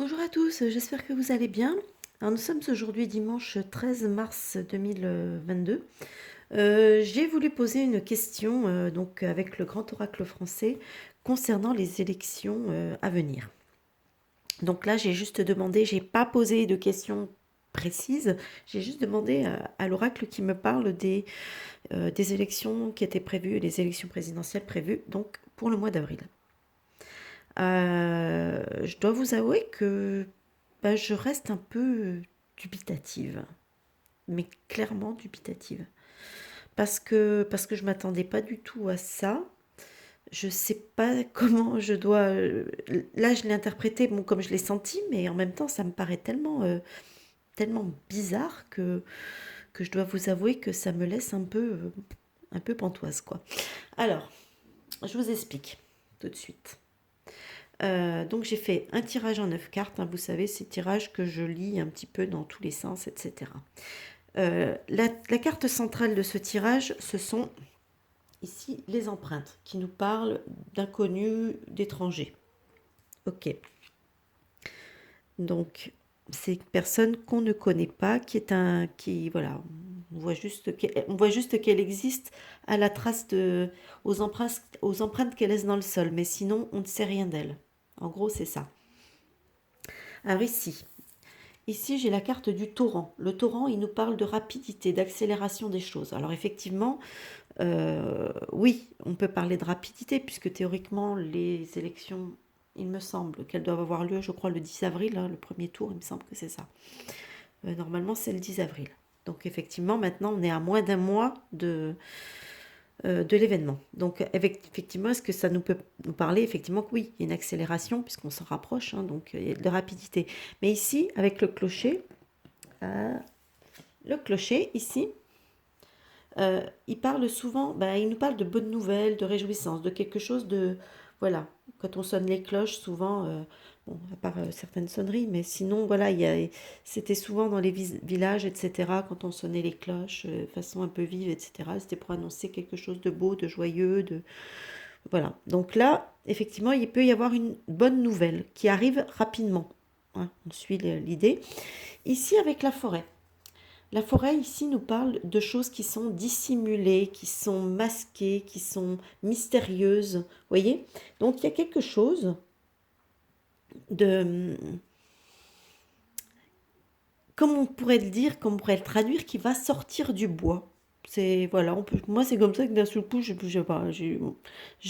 Bonjour à tous, j'espère que vous allez bien. Alors nous sommes aujourd'hui dimanche 13 mars 2022. J'ai voulu poser une question donc avec le grand oracle français concernant les élections à venir. Donc là, j'ai juste demandé, j'ai pas posé de questions précises, j'ai juste demandé à l'oracle qui me parle des élections qui étaient prévues, les élections présidentielles prévues donc pour le mois d'avril. Je dois vous avouer que je reste un peu dubitative, mais clairement dubitative. Parce que je m'attendais pas du tout à ça. Je sais pas comment je dois. Là, je l'ai interprété bon, comme je l'ai senti, mais en même temps, ça me paraît tellement bizarre que je dois vous avouer que ça me laisse un peu pantoise, quoi. Alors, je vous explique tout de suite. Donc j'ai fait un tirage en 9 cartes, hein, vous savez, ces tirages que je lis un petit peu dans tous les sens, etc. La carte centrale de ce tirage, ce sont ici les empreintes qui nous parlent d'inconnus, d'étrangers. Ok. Donc c'est une personne qu'on ne connaît pas, voilà, on voit juste qu'elle existe à la trace aux empreintes qu'elle laisse dans le sol, mais sinon on ne sait rien d'elle. En gros, c'est ça. Alors ici, j'ai la carte du torrent. Le torrent, il nous parle de rapidité, d'accélération des choses. Alors effectivement, oui, on peut parler de rapidité, puisque théoriquement, les élections, il me semble qu'elles doivent avoir lieu, je crois, le 10 avril, hein, le premier tour, il me semble que c'est ça. Normalement, c'est le 10 avril. Donc effectivement, maintenant, on est à moins d'un mois de l'événement. Donc effectivement, est-ce que ça nous peut nous parler effectivement que oui, il y a une accélération puisqu'on s'en rapproche, hein, donc il y a de rapidité. Mais ici, avec le clocher ici, il parle souvent, il nous parle de bonnes nouvelles, de réjouissance, de quelque chose de, voilà, quand on sonne les cloches, souvent, bon, à part certaines sonneries, mais sinon, voilà, c'était souvent dans les villages, etc., quand on sonnait les cloches de façon un peu vive, etc., c'était pour annoncer quelque chose de beau, de joyeux, voilà. Donc là, effectivement, il peut y avoir une bonne nouvelle qui arrive rapidement. Hein, on suit l'idée. Ici, avec la forêt. La forêt ici nous parle de choses qui sont dissimulées, qui sont masquées, qui sont mystérieuses. Vous voyez? Donc il y a quelque chose de, comme on pourrait le dire, comme on pourrait le traduire, qui va sortir du bois. C'est voilà, moi c'est comme ça que d'un seul coup je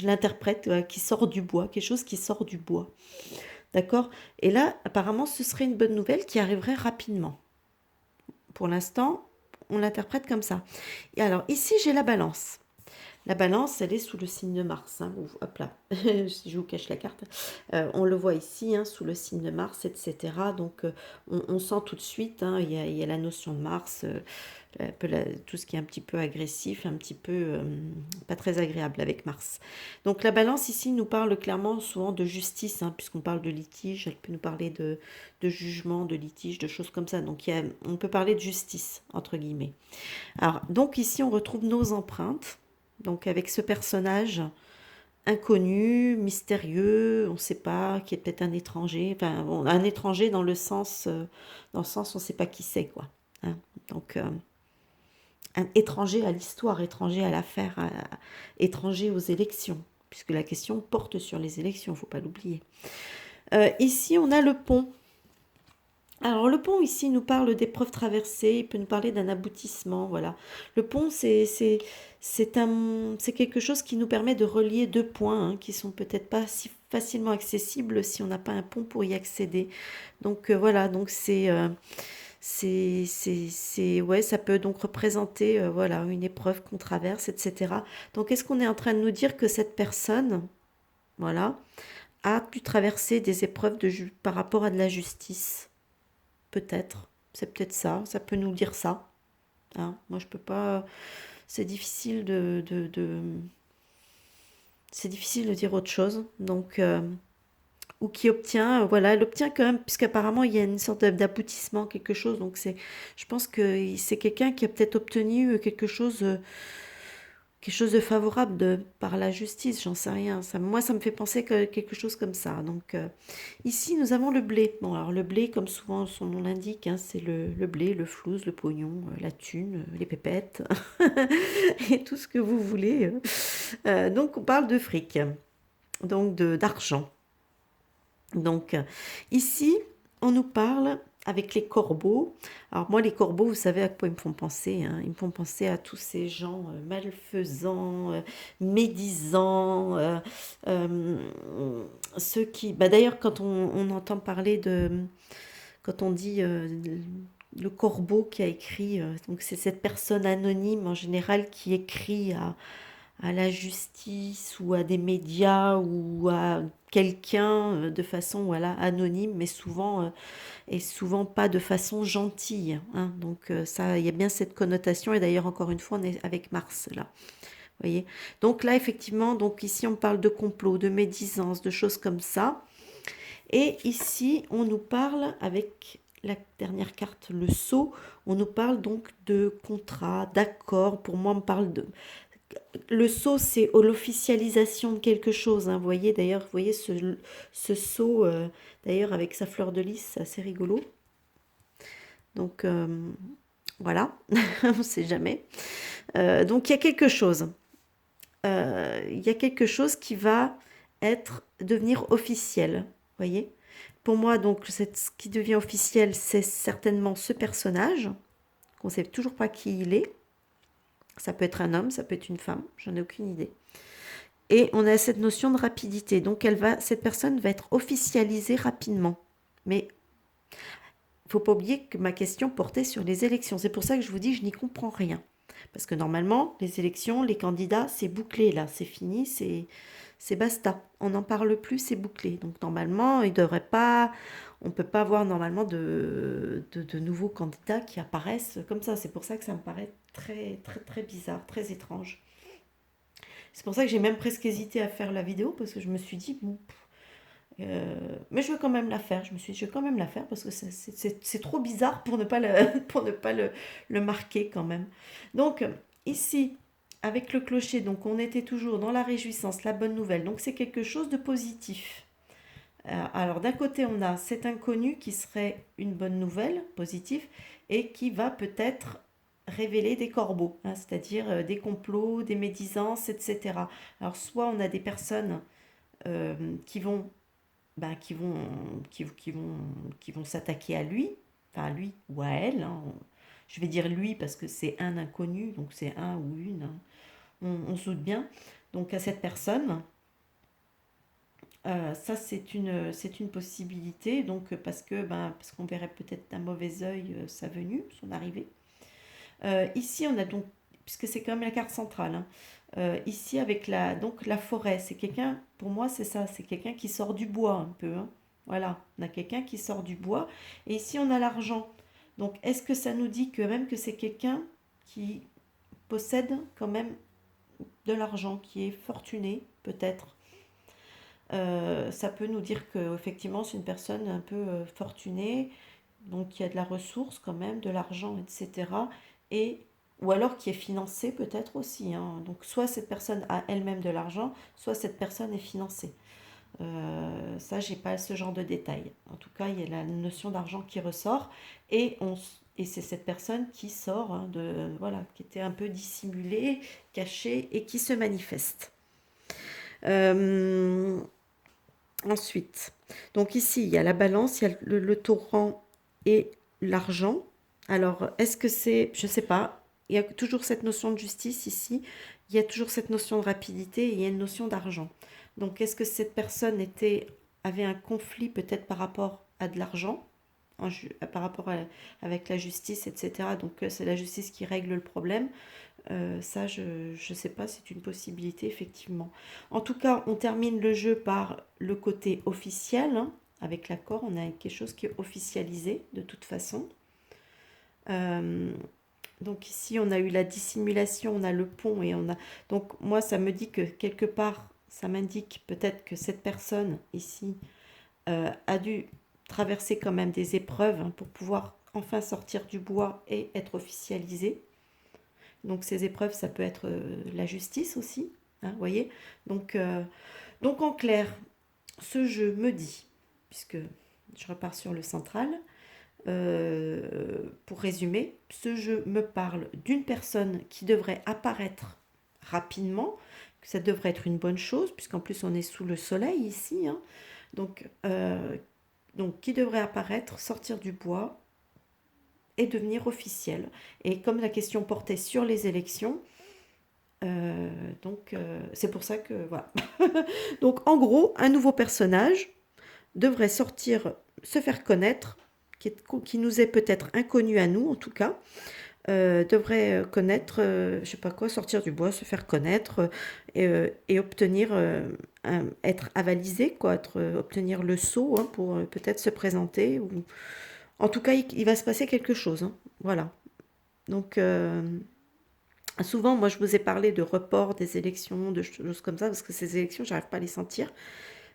l'interprète, qui sort du bois, quelque chose qui sort du bois. D'accord? Et là, apparemment, ce serait une bonne nouvelle qui arriverait rapidement. Pour l'instant, on l'interprète comme ça. Et alors, ici, j'ai la balance. La balance, elle est sous le signe de Mars. Hein. Hop là, je vous cache la carte. On le voit ici, hein, sous le signe de Mars, etc. Donc, on sent tout de suite, hein, il y a la notion de Mars, tout ce qui est un petit peu agressif, un petit peu pas très agréable avec Mars. Donc, la balance ici nous parle clairement souvent de justice, hein, puisqu'on parle de litige, elle peut nous parler de jugement, de litige, de choses comme ça. Donc, on peut parler de justice, entre guillemets. Alors, donc ici, on retrouve nos empreintes. Donc avec ce personnage inconnu, mystérieux, on ne sait pas, qui est peut-être un étranger, enfin bon, un étranger dans le sens on ne sait pas qui c'est quoi. Hein. Donc un étranger à l'histoire, étranger à l'affaire, étranger aux élections, puisque la question porte sur les élections, il ne faut pas l'oublier. Ici on a le pont. Alors le pont ici nous parle d'épreuves traversées, il peut nous parler d'un aboutissement, voilà. Le pont c'est quelque chose qui nous permet de relier deux points hein, qui sont peut-être pas si facilement accessibles si on n'a pas un pont pour y accéder. Donc voilà, donc ouais, ça peut donc représenter voilà une épreuve qu'on traverse, etc. Donc est-ce qu'on est en train de nous dire que cette personne, voilà, a pu traverser des épreuves par rapport à de la justice? Peut-être, c'est peut-être ça, ça peut nous dire ça. Hein. Moi, je peux pas. C'est difficile c'est difficile de dire autre chose. Donc, ou qui obtient, voilà, elle obtient quand même, puisqu'apparemment il y a une sorte d'aboutissement, quelque chose. Donc, je pense que c'est quelqu'un qui a peut-être obtenu quelque chose quelque chose de favorable par la justice, j'en sais rien. Moi, ça me fait penser que quelque chose comme ça. Donc, ici, nous avons le blé. Bon, alors le blé, comme souvent son nom l'indique, hein, c'est le blé, le flouze, le pognon, la thune, les pépettes, et tout ce que vous voulez. Donc, on parle de fric, donc d'argent. Donc, ici, on nous parle avec les corbeaux. Alors moi, les corbeaux, vous savez à quoi ils me font penser, hein. Ils me font penser à tous ces gens malfaisants, médisants, euh, ceux qui... Bah, d'ailleurs, quand on entend parler de... Quand on dit le corbeau qui a écrit, donc c'est cette personne anonyme en général qui écrit à la justice ou à des médias ou à quelqu'un de façon voilà anonyme mais souvent et souvent pas de façon gentille, hein. Donc ça il y a bien cette connotation et d'ailleurs encore une fois on est avec Mars là, vous voyez. Donc là effectivement donc ici on parle de complot, de médisance, de choses comme ça et ici on nous parle avec la dernière carte, le sceau, on nous parle donc de contrat, d'accord. Pour moi on parle de le sceau, c'est l'officialisation de quelque chose, hein. Vous voyez d'ailleurs, vous voyez ce sceau, d'ailleurs avec sa fleur de lys, c'est assez rigolo. Donc voilà, on ne sait jamais. Donc il y a quelque chose. Il y a quelque chose qui va devenir officiel. Vous voyez. Pour moi, donc, ce qui devient officiel, c'est certainement ce personnage, qu'on ne sait toujours pas qui il est. Ça peut être un homme, ça peut être une femme, j'en ai aucune idée. Et on a cette notion de rapidité. Donc cette personne va être officialisée rapidement. Mais il ne faut pas oublier que ma question portait sur les élections. C'est pour ça que je vous dis, je n'y comprends rien. Parce que normalement, les élections, les candidats, c'est bouclé là, c'est fini, c'est basta. On n'en parle plus, c'est bouclé. Donc normalement, il devrait pas, on ne peut pas avoir normalement de nouveaux candidats qui apparaissent comme ça. C'est pour ça que ça me paraît très, très, très bizarre, très étrange. C'est pour ça que j'ai même presque hésité à faire la vidéo parce que je me suis dit, bon, mais je veux quand même la faire. Je me suis dit, je vais quand même la faire parce que c'est trop bizarre pour ne pas, pour ne pas le marquer quand même. Donc, ici, avec le clocher, donc on était toujours dans la réjouissance, la bonne nouvelle. Donc, c'est quelque chose de positif. Alors, d'un côté, on a cet inconnu qui serait une bonne nouvelle, positive, et qui va peut-être révéler des corbeaux, hein, c'est-à-dire des complots, des médisances, etc. Alors, soit on a des personnes qui vont bah, qui vont, qui vont s'attaquer à lui, enfin à lui ou à elle, hein. Je vais dire lui parce que c'est un inconnu, donc c'est un ou une, hein. On se doute bien. Donc à cette personne, ça c'est une possibilité, donc parce qu'on verrait peut-être d'un mauvais œil sa venue, son arrivée. Ici on a donc, puisque c'est quand même la carte centrale, hein, ici avec donc la forêt, c'est quelqu'un, pour moi c'est ça, c'est quelqu'un qui sort du bois un peu, hein. Voilà, on a quelqu'un qui sort du bois. Et ici on a l'argent. Donc est-ce que ça nous dit que même que c'est quelqu'un qui possède quand même de l'argent, qui est fortuné peut-être. Ça peut nous dire que effectivement c'est une personne un peu fortunée, donc qui a de la ressource quand même, de l'argent, etc. Et ou alors qui est financée peut-être aussi, hein. Donc soit cette personne a elle-même de l'argent, soit cette personne est financée. Ça, j'ai pas ce genre de détails. En tout cas, il y a la notion d'argent qui ressort et c'est cette personne qui sort, hein, voilà, qui était un peu dissimulée, cachée et qui se manifeste. Euh, Ensuite, donc ici, il y a la balance, il y a le torrent et l'argent. Alors, est-ce que c'est, je ne sais pas, il y a toujours cette notion de justice ici, il y a toujours cette notion de rapidité et il y a une notion d'argent. Donc, est-ce que cette personne avait un conflit peut-être par rapport à de l'argent, par rapport avec la justice, etc. Donc, c'est la justice qui règle le problème. Ça, je ne sais pas, c'est une possibilité, effectivement. En tout cas, on termine le jeu par le côté officiel, hein. Avec l'accord, on a quelque chose qui est officialisé, de toute façon. Euh, donc ici, on a eu la dissimulation, on a le pont et on a... Donc moi, ça me dit que quelque part, ça m'indique peut-être que cette personne ici a dû traverser quand même des épreuves, hein, pour pouvoir enfin sortir du bois et être officialisée. Donc ces épreuves, ça peut être la justice aussi, hein, vous voyez. Donc en clair, ce jeu me dit, puisque je repars sur le central, pour résumer, ce jeu me parle d'une personne qui devrait apparaître rapidement, que ça devrait être une bonne chose, puisqu'en plus on est sous le soleil ici, hein. Donc, qui devrait apparaître, sortir du bois et devenir officiel. Et comme la question portait sur les élections, c'est pour ça que voilà. Donc en gros, un nouveau personnage devrait sortir, se faire connaître, qui nous est peut-être inconnu à nous en tout cas, devrait connaître, je sais pas quoi, sortir du bois, se faire connaître et obtenir, être avalisé, quoi, obtenir le sceau, hein, pour peut-être se présenter. Ou... En tout cas, il va se passer quelque chose, hein, voilà. Donc, souvent, moi, je vous ai parlé de report des élections, de choses comme ça, parce que ces élections, j'arrive pas à les sentir.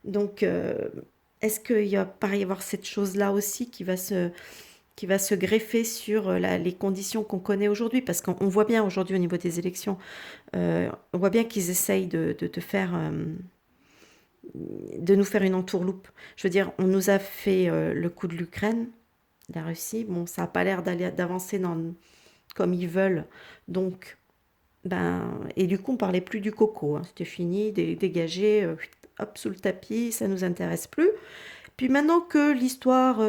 Donc, est-ce qu'il y a par y avoir cette chose-là aussi qui va se greffer sur les conditions qu'on connaît aujourd'hui? Parce qu'on voit bien aujourd'hui au niveau des élections, on voit bien qu'ils essayent de nous faire une entourloupe. Je veux dire, on nous a fait le coup de l'Ukraine, la Russie. Bon, ça n'a pas l'air d'avancer comme ils veulent. Donc, et du coup, on parlait plus du coco, hein. C'était fini, dégagé, hop, sous le tapis, ça nous intéresse plus. Puis maintenant que l'histoire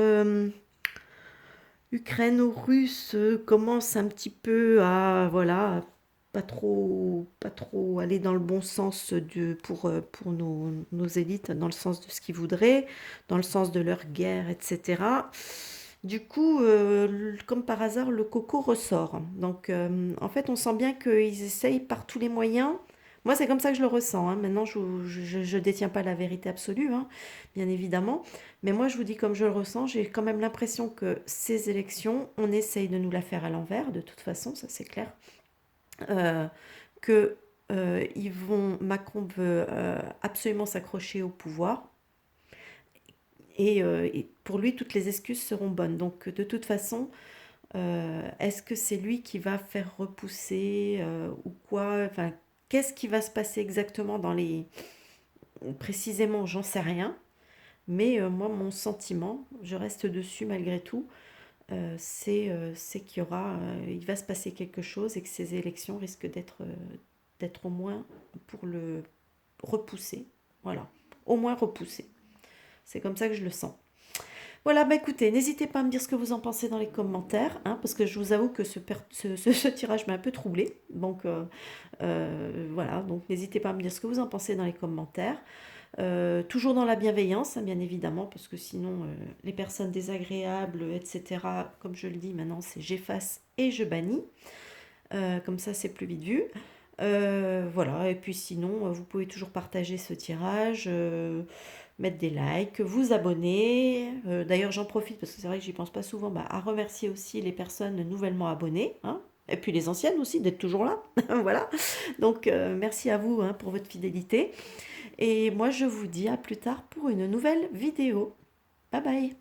ukraino-russe commence un petit peu à, voilà, pas trop aller dans le bon sens pour nos élites, dans le sens de ce qu'ils voudraient, dans le sens de leur guerre, etc. Du coup, comme par hasard, le coco ressort. Donc, en fait, on sent bien qu'ils essayent par tous les moyens. Moi, c'est comme ça que je le ressens, hein. Maintenant, je détiens pas la vérité absolue, hein, bien évidemment. Mais moi, je vous dis comme je le ressens, j'ai quand même l'impression que ces élections, on essaye de nous la faire à l'envers, de toute façon, ça c'est clair. Euh, que Macron veut absolument s'accrocher au pouvoir. Et pour lui, toutes les excuses seront bonnes. Donc, de toute façon, est-ce que c'est lui qui va faire repousser ou quoi? Enfin, qu'est-ce qui va se passer exactement précisément, j'en sais rien. Mais moi, mon sentiment, je reste dessus malgré tout, c'est il va se passer quelque chose et que ces élections risquent d'être au moins pour le repousser. Voilà, au moins repousser. C'est comme ça que je le sens. Voilà, écoutez, n'hésitez pas à me dire ce que vous en pensez dans les commentaires, hein, parce que je vous avoue que ce tirage m'a un peu troublé. Donc voilà, donc n'hésitez pas à me dire ce que vous en pensez dans les commentaires. Toujours dans la bienveillance, hein, bien évidemment, parce que sinon, les personnes désagréables, etc., comme je le dis maintenant, c'est j'efface et je bannis. Comme ça, c'est plus vite vu. Voilà, et puis sinon, vous pouvez toujours partager ce tirage, mettre des likes, vous abonner. D'ailleurs, j'en profite, parce que c'est vrai que j'y pense pas souvent, à remercier aussi les personnes nouvellement abonnées, hein, et puis les anciennes aussi, d'être toujours là. Voilà. Donc, merci à vous, hein, pour votre fidélité. Et moi, je vous dis à plus tard pour une nouvelle vidéo. Bye bye.